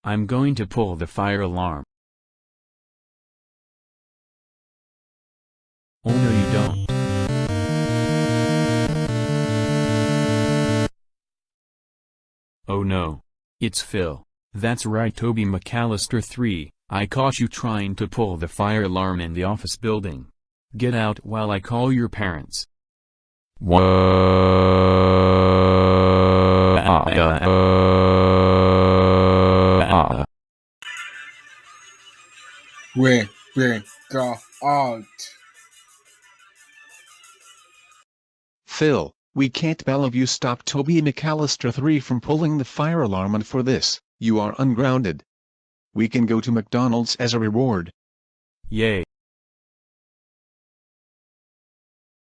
I'm going to pull the fire alarm. Oh no you don't. Oh no. It's Phil. That's right, Tobey McCallister 3, I caught you trying to pull the fire alarm in the office building. Get out while I call your parents. We go out. Phil, we can't believe you stopped Tobey McCallister 3 from pulling the fire alarm, and for this, you are ungrounded. We can go to McDonald's as a reward. Yay.